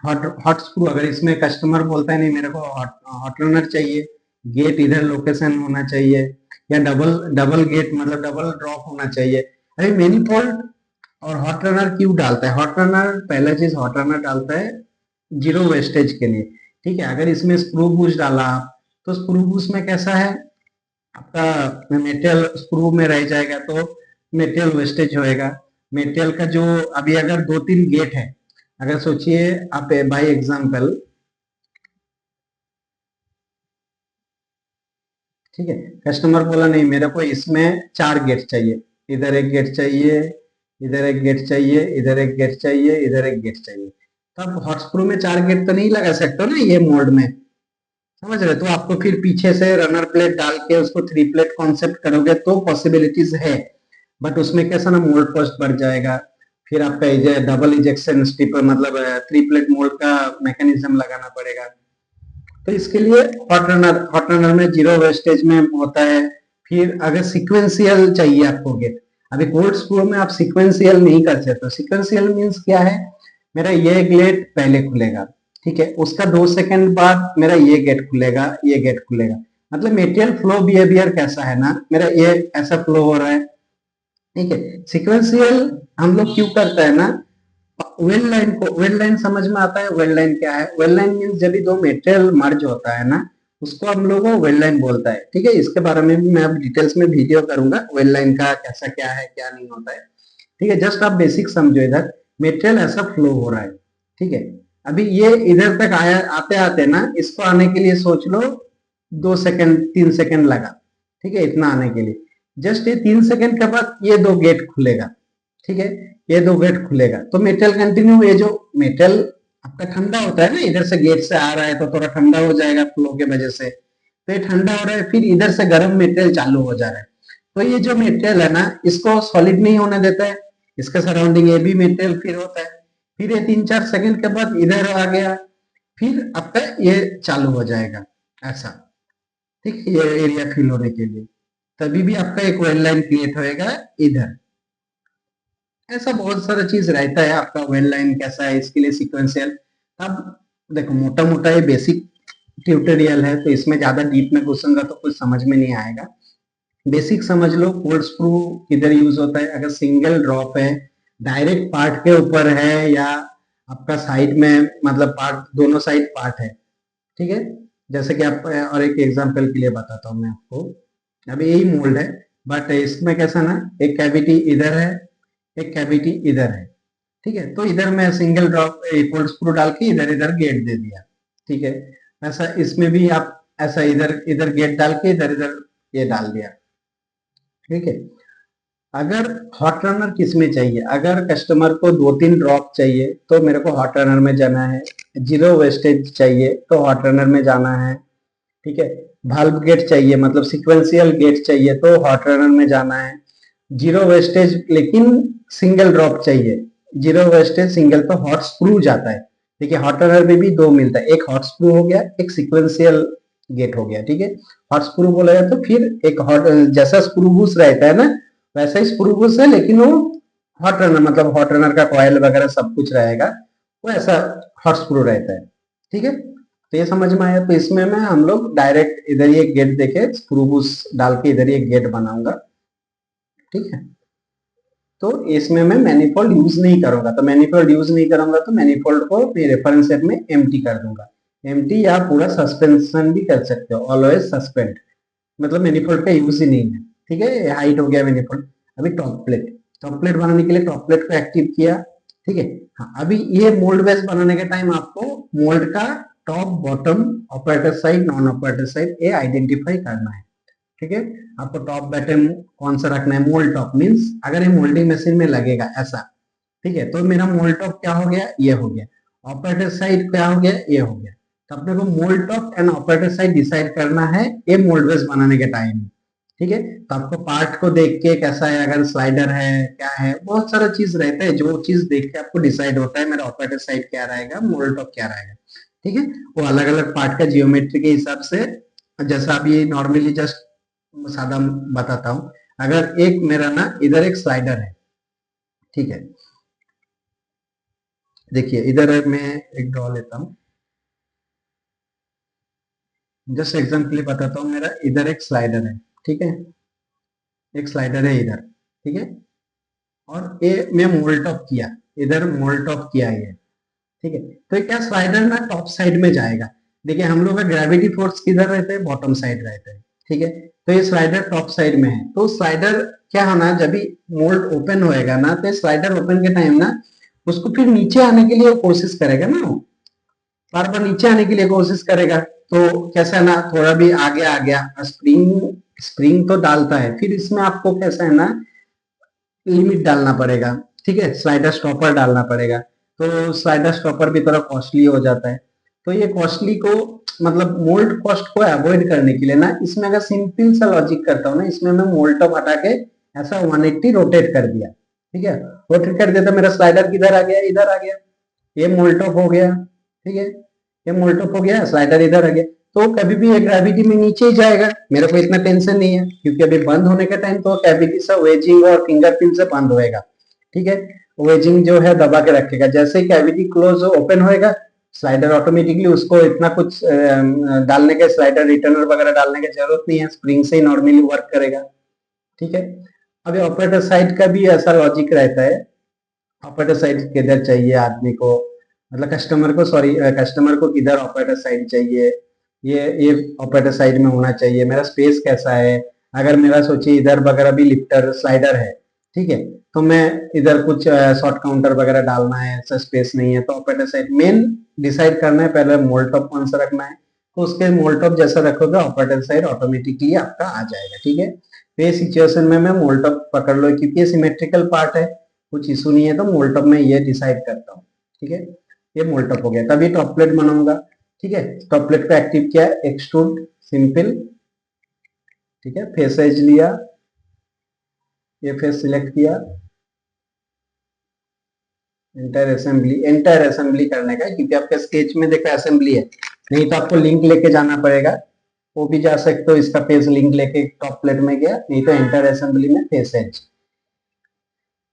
Speaker 1: हॉट हॉट स्क्रू, अगर इसमें कस्टमर बोलता है नहीं मेरे को हॉट हॉट रनर चाहिए, गेट इधर लोकेशन होना चाहिए, या डबल डबल गेट मतलब डबल ड्रॉप होना चाहिए। अरे मैनीफोल्ड और हॉट रनर क्यों डालता है, हॉट रनर, पहला चीज हॉट रनर डालता है जीरो वेस्टेज के लिए, ठीक है। अगर इसमें स्क्रू बूस्ट डाला आप, तो स्क्रू बूस्ट में कैसा है, आपका मेटेरियल स्क्रू में रह जाएगा तो मेटेरियल वेस्टेज होएगा। मेटेरियल का जो, अभी अगर 2 3 गेट है, अगर सोचिए आप बाय एग्जांपल, ठीक है, कस्टमर बोला नहीं मेरे को इसमें 4 गेट चाहिए, इधर एक गेट चाहिए, इधर एक गेट चाहिए, इधर एक गेट चाहिए, इधर एक गेट चाहिए, तो आप हॉट स्क्रू में 4 गेट तो नहीं लगा सकते हो ना ये मोल्ड में, समझ रहे? तो आपको फिर पीछे से रनर प्लेट डाल के उसको 3 प्लेट कॉन्सेप्ट करोगे तो पॉसिबिलिटीज है, बट उसमें कैसा ना मोल्ड कॉस्ट बढ़ जाएगा। फिर आपका डबल इजेक्शन स्टिप मतलब 3 प्लेट मोल्ड का मैकेनिज्म लगाना पड़ेगा। तो इसके लिए हॉट रनर में जीरो वेस्टेज में होता है। फिर अगर सिक्वेंशियल चाहिए आपको गेट, अभी कोल्ड स्क्रू में आप सिक्वेंशियल नहीं कर सकते। सिक्वेंशियल मीन्स क्या है, मेरा ये गेट पहले खुलेगा, ठीक है, उसका 2 सेकंड बाद मेरा ये गेट खुलेगा, ये गेट खुलेगा। मतलब मेटेरियल फ्लो बिहेवियर कैसा है ना, मेरा ये ऐसा फ्लो हो रहा है, ठीक है। सिक्वेंशियल हम लोग क्यों करता है ना, वेल लाइन को, वेल लाइन समझ में आता है, वेल लाइन क्या है, वेल लाइन मीन्स जब भी दो मेटेरियल मर्ज होता है ना, उसको हम लोग वेल लाइन बोलता है, ठीक है। इसके बारे में भी मैं अब डिटेल्स में वीडियो करूंगा, वेल लाइन का कैसा क्या है क्या नहीं होता है, ठीक है। जस्ट आप बेसिक समझो, इधर मेटेरियल ऐसा फ्लो हो रहा है, ठीक है। अभी ये इधर तक आया, आते आते ना इसको आने के लिए सोच लो 2 सेकंड 3 सेकंड लगा, ठीक है, इतना आने के लिए। जस्ट ये 3 सेकंड के बाद ये दो गेट खुलेगा, ठीक है, ये दो गेट खुलेगा तो मेटल कंटिन्यू, ये जो मेटल आपका ठंडा होता है ना, इधर से गेट से आ रहा है तो थोड़ा ठंडा हो जाएगा फ्लो के वजह से, तो ये ठंडा हो रहा है, फिर इधर से गर्म मेटेरियल चालू हो जा रहा है, तो ये जो मेटेरियल है ना इसको सॉलिड नहीं होने देता है, इसके सराउंडिंग ये भी मेटेरियल फिर होता है, फिर ये 3-4 सेकंड के बाद इधर आ गया, फिर आपका ये चालू हो जाएगा ऐसा, ठीक है, ये एरिया फिल होने के लिए, तभी भी आपका एक वेल लाइन क्रिएट होएगा इधर। ऐसा बहुत सारा चीज रहता है आपका, वेल लाइन कैसा है इसके लिए सिक्वेंशियल। अब देखो मोटा मोटा ये बेसिक ट्यूटोरियल है तो इसमें ज्यादा डीप में घुसूंगा तो कुछ समझ में नहीं आएगा। बेसिक समझ लो कोल्ड स्क्रू किधर यूज होता है, अगर सिंगल ड्रॉप है, डायरेक्ट पार्ट के ऊपर है, या आपका साइड में मतलब पार्ट दोनों साइड पार्ट है, ठीक है। जैसे कि आप और एक एग्जांपल के लिए बताता हूँ मैं आपको, अभी यही मोल्ड है बट इसमें कैसा ना, एक कैविटी इधर है, एक कैविटी इधर है, ठीक है, तो इधर मैं सिंगल ड्रॉप कोल्ड स्क्रू डाल के इधर इधर गेट दे दिया, ठीक है। ऐसा इसमें भी आप ऐसा इधर इधर गेट डाल के इधर इधर ये डाल दिया, ठीक है। अगर हॉट रनर किस में चाहिए, अगर कस्टमर को 2-3 ड्रॉप चाहिए तो मेरे को हॉट रनर में जाना है, जीरो वेस्टेज चाहिए तो हॉट रनर में जाना है, ठीक है। भाल्व गेट चाहिए मतलब सीक्वेंशियल गेट चाहिए तो हॉट रनर में जाना है। जीरो वेस्टेज लेकिन सिंगल ड्रॉप चाहिए, जीरो वेस्टेज सिंगल तो हॉट स्क्रू जाता है, देखिए हॉट रनर में भी दो मिलता है, एक हॉट स्क्रू हो गया, एक सीक्वेंशियल गेट हो गया, ठीक है। हॉट स्क्रू बोला जाए तो फिर एक हॉट, जैसा स्क्रू बूस रहता है ना वैसा ही स्क्रू बूस है, लेकिन वो हॉट रनर मतलब हॉट रनर का कॉयल वगैरह सब कुछ रहेगा, वो ऐसा हॉट स्क्रू रहता है, ठीक है। तो ये समझ में आया, तो इसमें मैं हम लोग डायरेक्ट इधर ये गेट देके स्क्रू बूस डाल के इधर ये गेट बनाऊंगा, ठीक है। तो इसमें मैं मैनिफोल्ड यूज नहीं करूंगा, तो मैनिफोल्ड यूज नहीं करूंगा तो मैनिफोल्ड को रेफरेंस सेट में एम्प्टी कर दूंगा, एम्प्टी या पूरा सस्पेंशन भी कर सकते हो, ऑलवेज सस्पेंड, मतलब मैनिफोल्ड का यूज ही नहीं है, ठीक है। हाइट हो गया मैनिफोल्ड। अभी टॉप प्लेट, टॉप प्लेट बनाने के लिए टॉप प्लेट को एक्टिव किया, ठीक है। हाँ, अभी ये मोल्ड बेस बनाने के टाइम आपको मोल्ड का top bottom operator side non operator side ये आइडेंटिफाई करना है, ठीक है। आपको टॉप बटन कौन सा रखना है, मोल्ड टॉप मीन्स अगर ये मोल्डिंग मशीन में लगेगा ऐसा, ठीक है, तो मेरा मोल्ड टॉप क्या हो गया, ये हो गया, ऑपरेटर साइड क्या हो गया, ये हो गया, तो अपने को mould top and operator side decide करना है ये मोल्ड बेस बनाने के टाइम, ठीक है। तो आपको पार्ट को देख के कैसा है, अगर स्लाइडर है क्या है, बहुत सारा चीज रहता है, जो चीज देख के आपको डिसाइड होता है मेरा ऑपरेटर साइड क्या रहेगा, मोल्ड टॉप क्या रहेगा, ठीक है। वो अलग अलग पार्ट का जियोमेट्री के हिसाब से, जैसा अभी नॉर्मली जस्ट सादा बताता हूँ, अगर एक मेरा ना इधर एक स्लाइडर है, ठीक है, देखिए इधर मैं एक ड्रॉ लेता हूँ, जस्ट एग्जाम्पल के लिए बताता हूँ, मेरा इधर एक स्लाइडर है, ठीक है, एक स्लाइडर है इधर, ठीक है, और ये मैं मोल्ड टॉप किया, इधर मोल्ड टॉप किया ये, ठीक है। तो ये क्या स्लाइडर ना टॉप साइड में जाएगा, देखिए हम लोग का ग्रेविटी फोर्स किधर रहता है, बॉटम साइड रहता है, ठीक है। तो ये स्लाइडर टॉप साइड में है, तो स्लाइडर क्या होना, जब भी मोल्ड ओपन होएगा ना तो स्लाइडर ओपन के टाइम ना उसको फिर नीचे आने के लिए कोशिश करेगा ना, बार बार नीचे आने के लिए कोशिश करेगा, तो कैसा है ना थोड़ा भी आगे आ गया, स्प्रिंग स्प्रिंग तो डालता है, फिर इसमें आपको कैसा है ना लिमिट डालना पड़ेगा, ठीक है, स्लाइडर स्टॉपर डालना पड़ेगा, तो स्लाइडर स्टॉपर भी थोड़ा कॉस्टली हो जाता है, तो ये कॉस्टली को मतलब मोल्ड कॉस्ट को अवॉइड करने के लिए ना इसमें अगर सिंपल सा लॉजिक करता हूँ ना, इसमें मैं मोल्ड टॉप हटा के ऐसा 180 रोटेट कर दिया, ठीक है, रोटेट कर दिया तो मेरा स्लाइडर किधर आ गया, इधर आ गया, ये मोल्ड टॉप हो गया, ठीक है, ये मोल्ड टॉप हो गया, स्लाइडर इधर आ गया, तो कभी भी ये ग्रेविटी में नीचे ही जाएगा, मेरे को इतना टेंशन नहीं है, क्योंकि अभी बंद होने का टाइम तो कैविटी से वेजिंग और फिंगरप्रिंट से बंद होएगा, ठीक है। वेजिंग जो है दबा के रखेगा, जैसे ही कैविटी क्लोज ओपन होएगा स्लाइडर ऑटोमेटिकली, उसको इतना कुछ डालने के स्लाइडर रिटर्नर वगैरह डालने की जरूरत नहीं है, स्प्रिंग से ही नॉर्मली वर्क करेगा, ठीक है। अभी ऑपरेटर साइड का भी ऐसा लॉजिक रहता है, ऑपरेटर साइड किधर चाहिए आदमी को, मतलब कस्टमर को, सॉरी कस्टमर को किधर ऑपरेटर साइड चाहिए, ये ऑपरेटर साइड में होना चाहिए, मेरा स्पेस कैसा है, अगर मेरा सोचिए इधर वगैरह भी लिफ्टर स्लाइडर है ठीक है। तो मैं इधर कुछ शॉर्ट काउंटर वगैरह डालना है, ऐसा स्पेस नहीं है, तो ऑपरेटर साइड मेन डिसाइड करना है पहले मोल टॉप कौन सा रखना है, तो उसके मोल टॉप जैसा रखोगे ऑपरेटर साइड ऑटोमेटिकली आपका आ जाएगा। ठीक है, तो ये सिचुएशन में मैं मोल टॉप पकड़ लो, क्योंकि ये सिमेट्रिकल पार्ट है, कुछ इशू नहीं है, तो मोल टॉप में ये डिसाइड करता हूँ। ठीक है, ये मोल टॉप हो गया, तभी टॉप प्लेट बनाऊंगा। ठीक है, टॉप प्लेट का एक्टिव क्या है, एक्सट्रूड सिंपल। ठीक है, फेस एज लिया, ये फेस सिलेक्ट किया, एंटायर असेंबली करने का, क्योंकि आपके स्केच में देखो असेंबली है, नहीं तो आपको लिंक लेके जाना पड़ेगा, वो भी जा सकते हो, इसका फेस लिंक लेके टॉप प्लेट में गया, नहीं तो एंटायर असेंबली में फेस एज।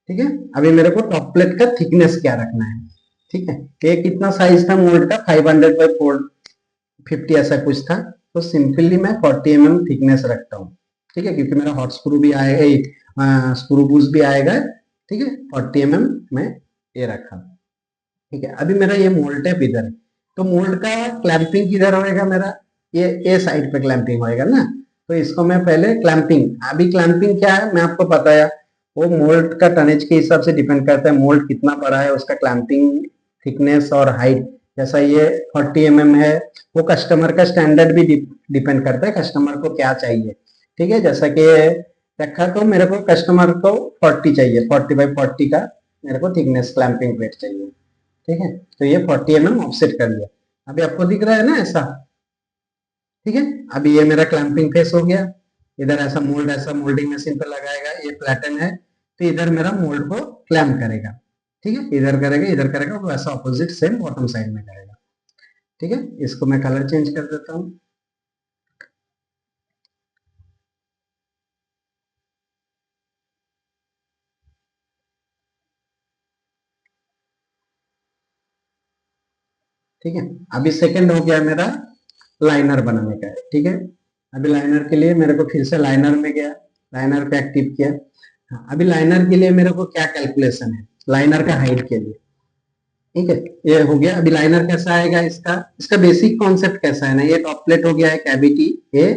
Speaker 1: ठीक है, अभी मेरे को टॉप प्लेट का थिकनेस क्या रखना है। ठीक है, ये कितना साइज था मोल्ड का, 500 बाई 450 ऐसा कुछ था, तो सिंपली मैं 40 mm थिकनेस रखता हूँ। ठीक है, क्योंकि मेरा हॉट स्क्रू भी आएगा, स्क्रू बूज भी आएगा। ठीक है, 40 mm में ये रखा। ठीक है, अभी मेरा ये मोल्ड टेप इधर है, तो मोल्ड का क्लैंपिंग किधर होएगा मेरा, ये साइड पे क्लैंपिंग होएगा ना, तो इसको मैं पहले क्लैंपिंग, अभी क्लैंपिंग क्या है मैं आपको बताया, वो मोल्ड का टनेज के हिसाब से डिपेंड करता है, मोल्ड कितना बड़ा है उसका क्लैंपिंग थिकनेस और हाइट, जैसा ये 40 mm है, वो कस्टमर का स्टैंडर्ड भी डिपेंड करता है, कस्टमर को क्या चाहिए। ठीक है, जैसा कि रखा, तो मेरे को कस्टमर को 40 चाहिए, 40 बाई 40 का मेरे को थिकनेस क्लैंपिंग प्लेट चाहिए। ठीक है, तो ये 40 mm ऑफसेट कर लिया, अभी आपको दिख रहा है ना ऐसा। ठीक है, अभी ये मेरा क्लैंपिंग फेस हो गया, इधर ऐसा मोल्ड, ऐसा मोल्डिंग मशीन पे लगाएगा, ये प्लेटन है, तो इधर मेरा मोल्ड को क्लैम्प करेगा। ठीक है, इधर करेगा, वैसा ऑपोजिट सेम बॉटम साइड में करेगा। ठीक है, इसको मैं कलर चेंज कर देता हूँ। ठीक है, अभी सेकंड हो गया मेरा लाइनर बनाने का है। ठीक है, अभी लाइनर के लिए मेरे को फिर से लाइनर में गया, लाइनर पे एक्टिव किया। हाँ, अभी लाइनर के लिए मेरे को क्या कैलकुलेशन है, लाइनर का हाइट के लिए। ठीक है, ये हो गया, अभी लाइनर कैसा आएगा, इसका इसका बेसिक कॉन्सेप्ट कैसा है ना, ये टॉप प्लेट हो गया है, कैविटी, ये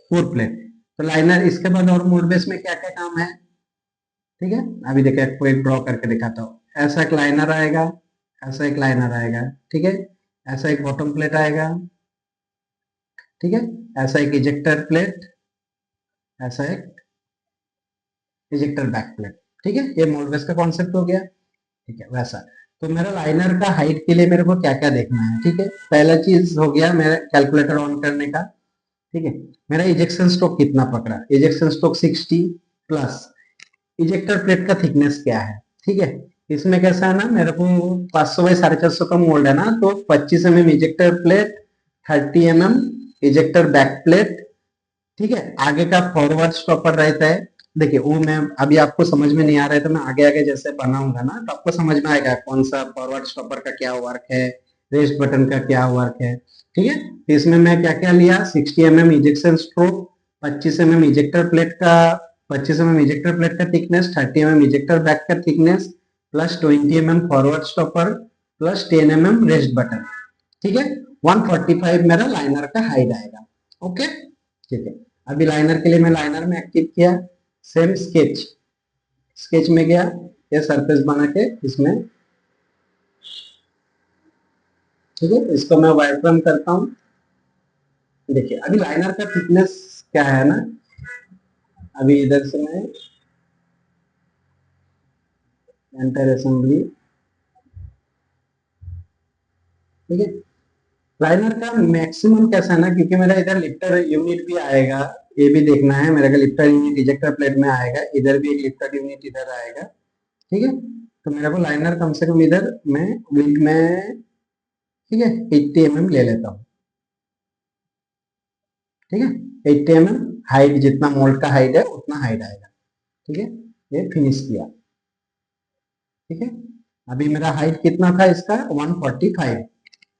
Speaker 1: फोर प्लेट, तो लाइनर इसके बाद और मोड बेस में क्या क्या काम है। ठीक है, अभी देखिए आपको एक ड्रॉ करके दिखाता हूँ, ऐसा एक लाइनर आएगा, ऐसा एक लाइनर आएगा। ठीक है, ऐसा एक बॉटम प्लेट आएगा। ठीक है, ऐसा एक इजेक्टर प्लेट, ऐसा एक इजेक्टर बैक प्लेट। ठीक है, ये मोड बेस का कॉन्सेप्ट हो गया। ठीक है, वैसा, तो मेरा लाइनर का हाइट के लिए मेरे को क्या क्या देखना है। ठीक है, पहला चीज हो गया मेरा कैलकुलेटर ऑन करने का। ठीक है, मेरा इजेक्शन स्ट्रोक कितना पकड़ा, ejection stroke 60 plus ejector plate का थिकनेस क्या है। ठीक है, इसमें कैसा है ना, मेरे को 500 बाई 450 का मोल्ड है ना, तो 25 mm ejector plate, 30 mm ejector back plate. ठीक है, आगे का फॉरवर्ड स्टॉपर रहता है। देखिए वो मैं अभी आपको समझ में नहीं आ रहा है, तो मैं आगे आगे जैसे बनाऊंगा ना, तो आपको समझ में आएगा कौन सा फॉरवर्ड स्टॉपर का क्या वर्क है, रेस्ट बटन का क्या वर्क है। ठीक है, तो इसमें मैं क्या क्या लिया, 60 mm ejection stroke, 25 mm ejector plate का, 25 mm इजेक्टर प्लेट का थिकनेस, 30 mm इजेक्टर बैक का thickness, plus 20 mm forward stopper, plus 10 mm rest button. ठीक है, 145 मेरा लाइनर का हाइट आएगा। ओके, ठीक है, अभी लाइनर के लिए मैं लाइनर में एक्टिव किया, सेम स्केच, स्केच में गया, ये सरफेस बना के इसमें। ठीक है, इसको मैं वाइट करता हूँ। देखिए अभी लाइनर का थिकनेस क्या है ना, अभी इधर से मैं एंटर असेंबली। ठीक है, लाइनर का मैक्सिमम कैसा है ना, क्योंकि मेरा इधर लिफ्टर यूनिट भी आएगा, ये भी देखना है मेरा, लिफ्टर यूनिट इजेक्टर प्लेट में आएगा, इधर भी एक लिफ्टर यूनिट इधर आएगा। ठीक है, तो मेरे को लाइनर कम से कम इधर मैं विड में, ठीक है, 80 mm ले लेता हूँ। ठीक है, 80 mm हाइट, जितना मोल्ड का हाइट है उतना हाइट आएगा। ठीक है, ये फिनिश किया। ठीक है, अभी मेरा हाइट कितना था इसका, 145,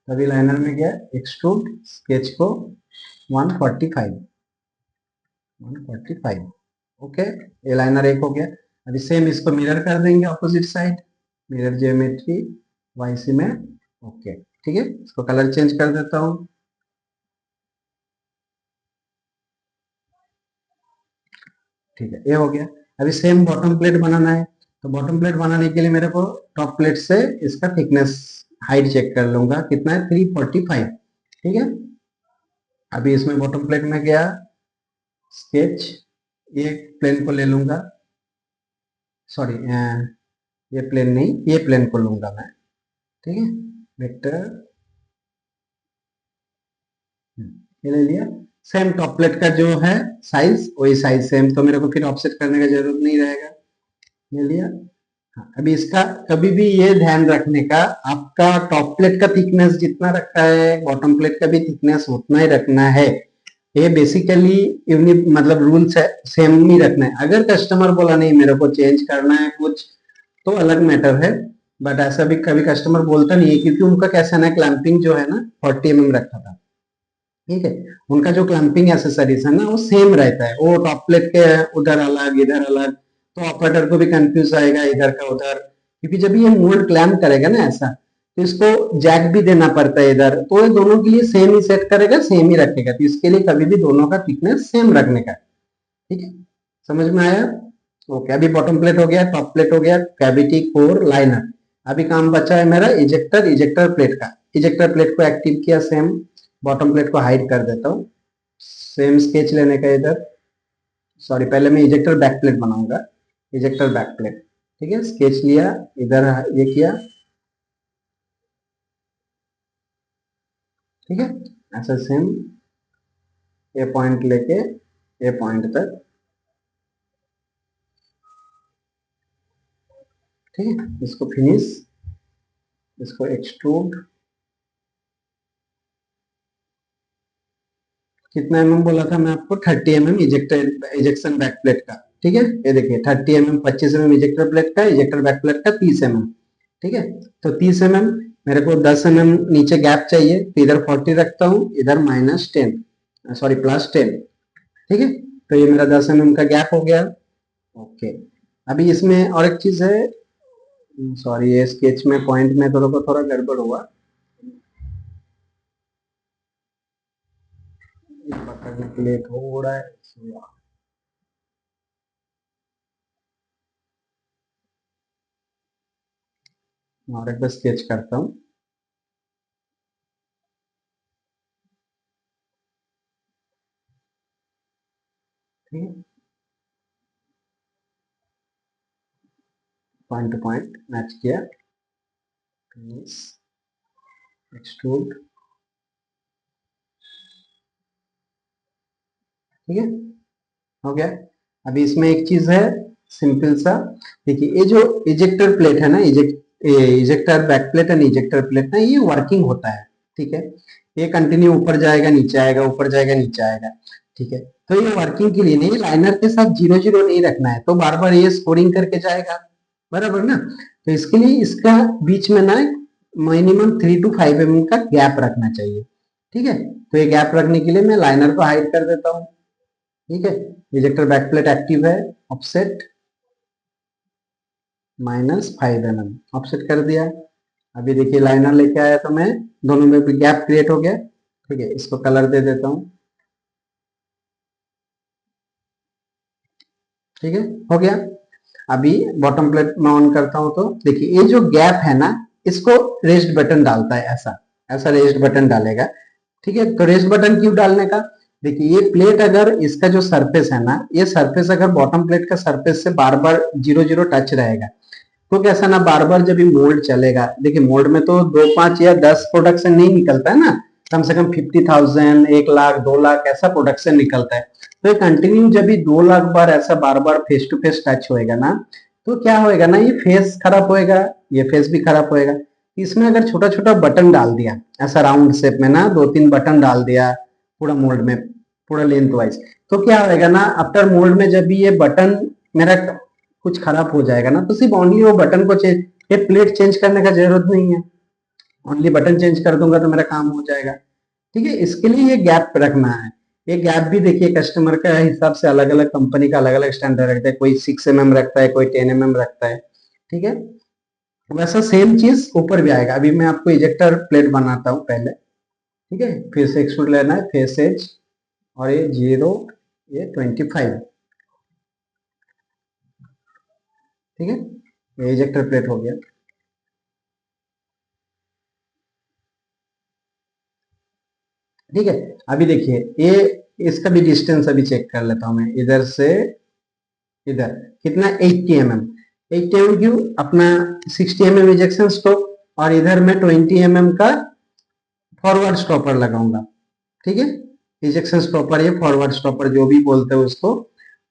Speaker 1: अभी लाइनर में गया, एक्सट्रूड स्केच को 145, 145। ओके, ये लाइनर एक हो गया, अभी सेम इसको मिरर कर देंगे opposite side, mirror geometry YC में। ओके, ठीक है, इसको कलर चेंज कर देता हूँ। ठीक है, ये हो गया, अभी सेम बॉटम प्लेट बनाना है, तो बॉटम प्लेट बनाने के लिए मेरे को टॉप प्लेट से इसका थिकनेस हाइट चेक कर लूंगा, कितना है 345। ठीक है, अभी इसमें बॉटम प्लेट में गया, स्केच, ये प्लेन को ले लूंगा, सॉरी ये प्लेन नहीं, ये प्लेन को लूंगा मैं। ठीक है, वेक्टर ये ले लिया। सेम टॉप प्लेट का जो है साइज, वही साइज सेम, तो मेरे को फिर ऑफसेट करने का जरूरत नहीं रहेगा। ये लिया। हाँ, अभी इसका कभी भी ये ध्यान रखने का, आपका टॉप प्लेट का थिकनेस जितना रखा है बॉटम प्लेट का भी थिकनेस उतना ही रखना है। ये बेसिकली यूनिक मतलब रूल्स है, सेम ही रखना है। अगर कस्टमर बोला नहीं मेरे को चेंज करना है कुछ, तो अलग मैटर है, बट ऐसा भी कभी कस्टमर बोलता नहीं है, क्योंकि उनका कैसा ना क्लैंपिंग जो है ना 40 mm रखा था। ठीक है, उनका जो क्लैंपिंग एसेसरीज है ना वो सेम रहता है, वो टॉप प्लेट के उधर अलग इधर अलग, तो ऑपरेटर को भी कंफ्यूज आएगा इधर का उधर, क्योंकि जब ये मोल्ड क्लैंप करेगा ना ऐसा, तो इसको जैक भी देना पड़ता है इधर, तो ये दोनों के लिए सेम ही सेट करेगा, सेम ही रखेगा, तो इसके लिए कभी भी दोनों का थिकनेस सेम रखने का। ठीक है, समझ में आया? ओके, अभी बॉटम प्लेट हो गया, टॉप प्लेट हो गया, कैविटी, कोर, लाइनर। अभी काम बचा है मेरा इजेक्टर, इजेक्टर प्लेट का। इजेक्टर प्लेट को एक्टिव किया, सेम बॉटम प्लेट को हाइड कर देता हूँ। सेम स्केच लेने का इधर, सॉरी पहले मैं इजेक्टर बैक प्लेट बनाऊंगा, इजेक्टर बैक प्लेट। ठीक है, स्केच लिया, इधर ये किया। ठीक है, ऐसा सेम ये पॉइंट लेके ये पॉइंट तक। ठीक है, इसको फिनिश, इसको एक्सट्रूड। कितना एमएम बोला था मैं आपको? 30 mm ejector ejection back plate का। ठीक है, ये देखिए 30 mm, 25 mm इजेक्टर प्लेट का, इजेक्टर बैक प्लेट का 30 mm। ठीक है, तो 30 mm मेरे को 10 mm नीचे गैप चाहिए, तो इधर 40 रखता हूँ, इधर -10, सॉरी +10। ठीक है, तो ये मेरा 10 mm का गैप हो गया। ओके, अभी इसमें और एक चीज है, सॉरी ये स्केच में पॉइंट में थोड़ा गड़बड़ हुआ, पकड़ने के लिए थोड़ा और एक बार स्केच करता हूँ। ठीक है, पॉइंट टू पॉइंट मैच किया, एक्सट्रूड। ठीक है, हो गया। अभी इसमें एक चीज है सिंपल सा, देखिए ये जो इजेक्टर प्लेट है ना, ejector back plate and ejector plate ना, ये वर्किंग होता है। ठीक है, ये कंटिन्यू ऊपर जाएगा नीचे आएगा, ऊपर जाएगा नीचे आएगा। ठीक है, तो ये वर्किंग के लिए नहीं, लाइनर के साथ 0 0 नहीं रखना है, तो बार बार ये स्कोरिंग करके जाएगा, बराबर ना। तो इसके लिए इसका बीच में ना मिनिमम 3 to 5 mm का गैप रखना चाहिए। ठीक है, तो ये गैप रखने के लिए मैं लाइनर को हाइड कर देता हूँ। ठीक है, इजेक्टर बैक प्लेट एक्टिव है, ऑफसेट -5 mm, ऑफसेट कर दिया। अभी देखिए लाइनर लेके आया तो मैं, दोनों में भी गैप क्रिएट हो गया। ठीक है, इसको कलर दे देता हूँ। ठीक है, हो गया। अभी बॉटम प्लेट में ऑन करता हूं, तो देखिए ये जो गैप है ना, इसको रेस्ट बटन डालता है, ऐसा ऐसा रेस्ट बटन डालेगा। ठीक है, तो रेस्ट बटन क्यों डालने का? देखिए ये प्लेट अगर इसका जो सरफेस है ना, ये सरफेस अगर बॉटम प्लेट का सरफेस से बार बार 0 0 टच रहेगा, तो कैसा ना बार बार जब ये मोल्ड चलेगा, देखिए मोल्ड में तो 2 5 या 10 प्रोडक्शन नहीं निकलता है ना, कम से कम 50,000, 1 लाख, 2 लाख ऐसा प्रोडक्शन निकलता है। तो ये कंटिन्यू जब भी 2 लाख बार ऐसा बार बार फेस टू फेस टच होएगा ना, तो क्या होएगा ना, ये फेस खराब होएगा, ये फेस भी खराब होएगा। इसमें अगर छोटा छोटा बटन डाल दिया ऐसा राउंड शेप में ना, 2 3 बटन डाल दिया पूरा मोल्ड में, पूरा लेंथ वाइज, तो क्या होएगा ना, आफ्टर मोल्ड में जब भी ये बटन मेरा कुछ खराब हो जाएगा ना, तो सिर्फ ओनली वो बटन को चेंज, ये प्लेट चेंज करने का जरूरत नहीं है, ओनली बटन चेंज कर दूंगा तो मेरा काम हो जाएगा। ठीक है, इसके लिए ये गैप रखना है। ये गैप भी देखिए कस्टमर का हिसाब से अलग अलग कंपनी का अलग अलग स्टैंडर्ड रखता है, कोई 6 mm रखता है, कोई 10 mm रखता है। ठीक है, वैसा सेम चीज ऊपर भी आएगा। अभी मैं आपको इजेक्टर प्लेट बनाता हूँ पहले। ठीक है, फिर से एक्सट्रूड लेना है, फेस एज, और ये 0, ये 25। ठीक है, ये इजेक्टर प्लेट हो गया। ठीक है, अभी देखिए ये, इसका भी डिस्टेंस अभी चेक कर लेता हूं मैं, इधर से इधर कितना, 80 mm। 80 mm क्यों, अपना 60 mm इजेक्शन स्ट्रोक, और इधर मैं 20 mm का फॉरवर्ड स्टॉपर लगाऊंगा। ठीक है, इजेक्शन स्टॉपर, ये फॉरवर्ड स्टॉपर जो भी बोलते हो उसको,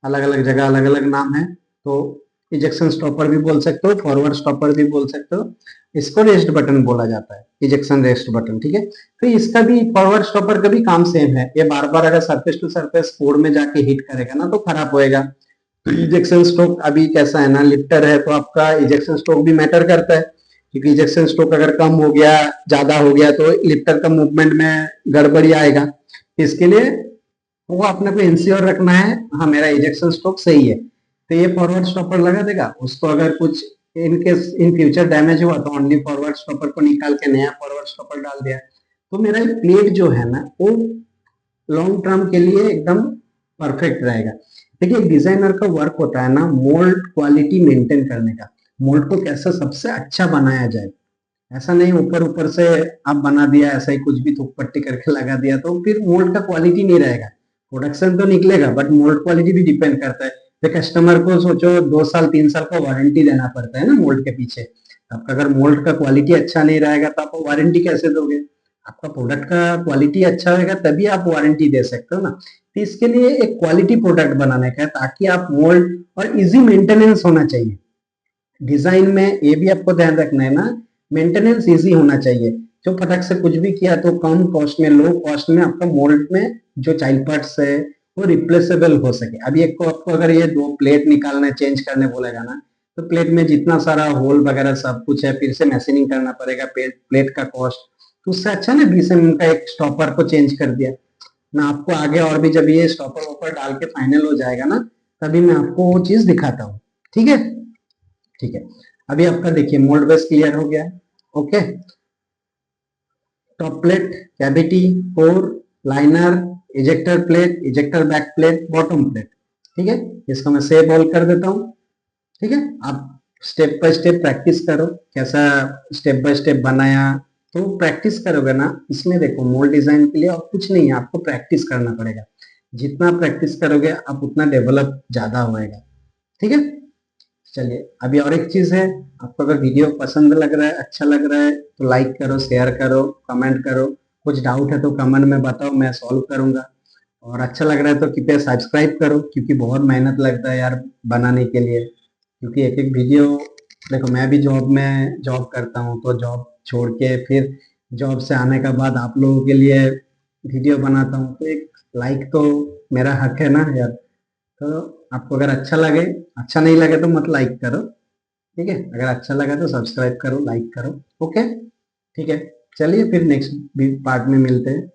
Speaker 1: अलग अलग जगह अलग अलग नाम है। तो इजेक्शन स्टॉपर भी बोल सकते हो, फॉरवर्ड स्टॉपर भी बोल सकते हो, इसको रेस्ट बटन बोला जाता है, इजेक्शन रेस्ट बटन। ठीक है, तो इसका भी, फॉरवर्ड स्टॉपर का भी काम सेम है, ये बार बार अगर सरफेस टू सरफेस कोर में जाके हिट करेगा ना तो खराब होएगा। तो इजेक्शन स्ट्रोक अभी कैसा है ना, लिफ्टर है तो आपका इजेक्शन स्ट्रोक भी मैटर करता है, क्योंकि इजेक्शन स्ट्रोक अगर कम हो गया, ज्यादा हो गया, तो लिफ्टर का मूवमेंट में गड़बड़ी आएगा। इसके लिए वो अपने को इंश्योर रखना है, हाँ मेरा इजेक्शन स्ट्रोक सही है, तो ये फॉरवर्ड स्टॉपर लगा देगा। उसको अगर कुछ in case in future damage हुआ तो ओनली फॉरवर्ड स्टॉपर को निकाल के नया फॉरवर्ड स्टॉपर डाल दिया। तो मेरा प्लेट जो है ना वो लॉन्ग टर्म के लिए एकदम परफेक्ट रहेगा। देखिए, डिजाइनर का वर्क होता है ना मोल्ड क्वालिटी मेंटेन करने का, मोल्ड को कैसे सबसे अच्छा बनाया जाए। ऐसा नहीं ऊपर ऊपर से आप बना दिया, ऐसा ही कुछ भी थोक पट्टी करके लगा दिया तो फिर मोल्ड का क्वालिटी नहीं रहेगा। प्रोडक्शन तो निकलेगा बट मोल्ड क्वालिटी भी डिपेंड करता है। तो कस्टमर को सोचो 2 साल 3 साल का वारंटी देना पड़ता है ना मोल्ड के पीछे। आपका अगर मोल्ड का क्वालिटी अच्छा नहीं रहेगा तो आप वारंटी कैसे दोगे। आपका प्रोडक्ट का क्वालिटी अच्छा होगा तभी आप वारंटी दे सकते हो ना। तो इसके लिए एक क्वालिटी प्रोडक्ट बनाने का है, ताकि आप मोल्ड, और इजी मेंटेनेंस होना चाहिए डिजाइन में, ये भी आपको ध्यान रखना है ना, मेंटेनेंस इजी होना चाहिए। जो फटक से कुछ भी किया तो कम कॉस्ट में, लो कॉस्ट में आपका मोल्ड में जो चाइल्ड पार्ट्स है वो रिप्लेसेबल हो सके। अभी एक को आपको अगर ये 2 प्लेट निकालना चेंज करने बोलेगा ना, तो प्लेट में जितना सारा होल वगैरह सब कुछ है, फिर से मैशिंग करना पड़ेगा, प्लेट का कॉस्ट। तो उससे अच्छा ना 20 mm का एक स्टॉपर को चेंज कर दिया। मैं आपको आगे और भी जब ये स्टॉपर वॉपर डाल के फाइनल हो जाएगा ना, तभी मैं आपको वो चीज दिखाता हूँ। ठीक है, ठीक है, अभी आपका देखिए मोल्ड बेस क्लियर हो गया। Okay, top plate, cavity, core, liner, ejector plate, ejector back plate, bottom plate. ठीक है, इसको मैं सेव ऑल कर देता हूँ। ठीक है, आप स्टेप बाय स्टेप प्रैक्टिस करो, कैसा स्टेप बाय स्टेप बनाया। तो प्रैक्टिस करोगे ना इसमें, देखो मोल्ड डिजाइन के लिए और कुछ नहीं है, आपको प्रैक्टिस करना पड़ेगा। जितना प्रैक्टिस करोगे आप उतना डेवलप ज्यादा होएगा। ठीक है, चलिए अभी और एक चीज है, आपको अगर वीडियो पसंद लग रहा है, अच्छा लग रहा है तो लाइक करो, शेयर करो, कमेंट करो। कुछ डाउट है तो कमेंट में बताओ, मैं सॉल्व करूंगा। और अच्छा लग रहा है तो कृपया सब्सक्राइब करो, क्योंकि बहुत मेहनत लगता है यार बनाने के लिए। क्योंकि एक एक वीडियो, देखो मैं भी जॉब में जॉब करता हूँ, तो जॉब छोड़ के फिर जॉब से आने के बाद आप लोगों के लिए वीडियो बनाता हूँ, तो एक लाइक तो मेरा हक है ना यार। तो आपको अगर अच्छा लगे, अच्छा नहीं लगे तो मत लाइक करो। ठीक है, अगर अच्छा लगा तो सब्सक्राइब करो, लाइक करो। ओके, ठीक है, चलिए फिर नेक्स्ट पार्ट में मिलते हैं।